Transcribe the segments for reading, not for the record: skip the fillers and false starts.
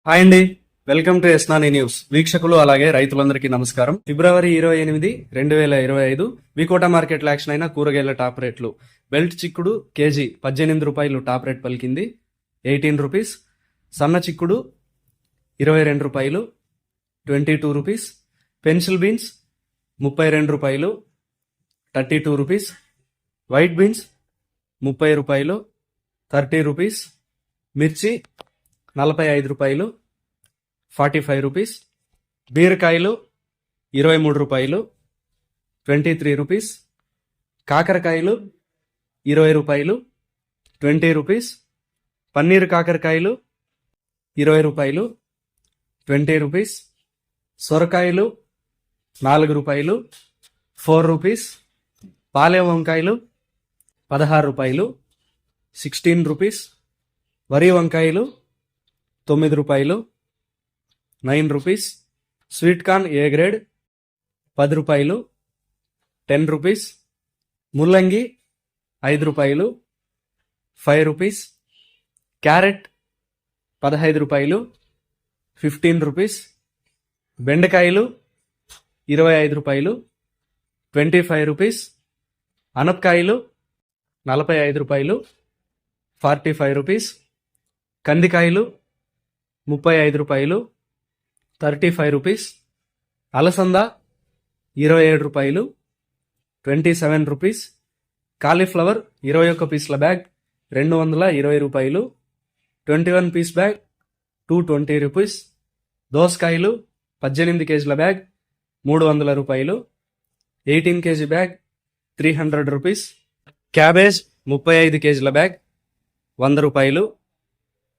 Hi అండి, welcome to ఎస్నాని news. వీక్షకులు అలాగే రైతులందరికీ నమస్కారం. ఫిబ్రవరి 28, 2025 వికోట మార్కెట్ యాక్షన్ అయిన కూరగాయల టాప్ రేట్లు. బెల్ట్ చిక్కుడు కేజీ 18 రూపాయలు టాప్ రేట్ పలికింది, 18 రూపీస్. సన్న చిక్కుడు 22 రూపాయలు, 22 రూపీస్. పెన్సిల్ బీన్స్ 32 రూపాయలు, 32 రూపీస్. వైట్ బీన్స్ 30 రూపాయలు, 30 రూపీస్. మిర్చి 45 రూపాయలు, 45 రూపీస్. బీరకాయలు 23 రూపాయలు, 23 రూపీస్. కాకరకాయలు 20 రూపాయలు, 20 రూపీస్. పన్నీర్ కాకరకాయలు 20 రూపాయలు, 20 రూపీస్. సొరకాయలు 4 రూపాయలు, 4 రూపీస్. పాలెం వంకాయలు 16 రూపాయలు, 16 రూపీస్. వరి వంకాయలు 9 రూపాయలు, 9 rupees. Sweet corn A grade 10 రూపాయలు, 10 రూపీస్. ముల్లంగి 5 రూపాయలు, 5 రూపీస్. క్యారెట్ 15 రూపాయలు, 15 రూపీస్. బెండకాయలు 25 రూపాయలు, 25 రూపీస్. అనపకాయలు 45 రూపాయలు, 45 రూపీస్. కందికాయలు 35 రూపాయలు, 35 రూపీస్. అలసంద 27 రూపాయలు, 27 రూపీస్. కాలీఫ్లవర్ 21 పీస్ల బ్యాగ్ 220 రూపాయలు, 21 పీస్ బ్యాగ్ 220 రూపీస్. దోసకాయలు 18 కేజీల బ్యాగ్ 300 రూపాయలు, 18 కేజీ బ్యాగ్ 300 రూపీస్. క్యాబేజ్ 35 కేజీల బ్యాగ్ 100 రూపాయలు,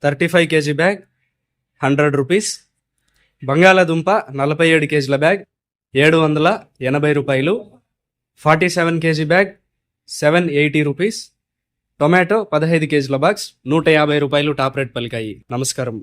35 కేజీ బ్యాగ్ 100 రూపీస్. బంగాళాదుంప 47 కేజీల బ్యాగ్ 780 రూపాయలు, 47 కేజీ బ్యాగ్ 780 రూపీస్. టొమాటో 15 కేజీల బాక్స్ 150 రూపాయలు టాప్ రేట్ పలికాయి. నమస్కారం.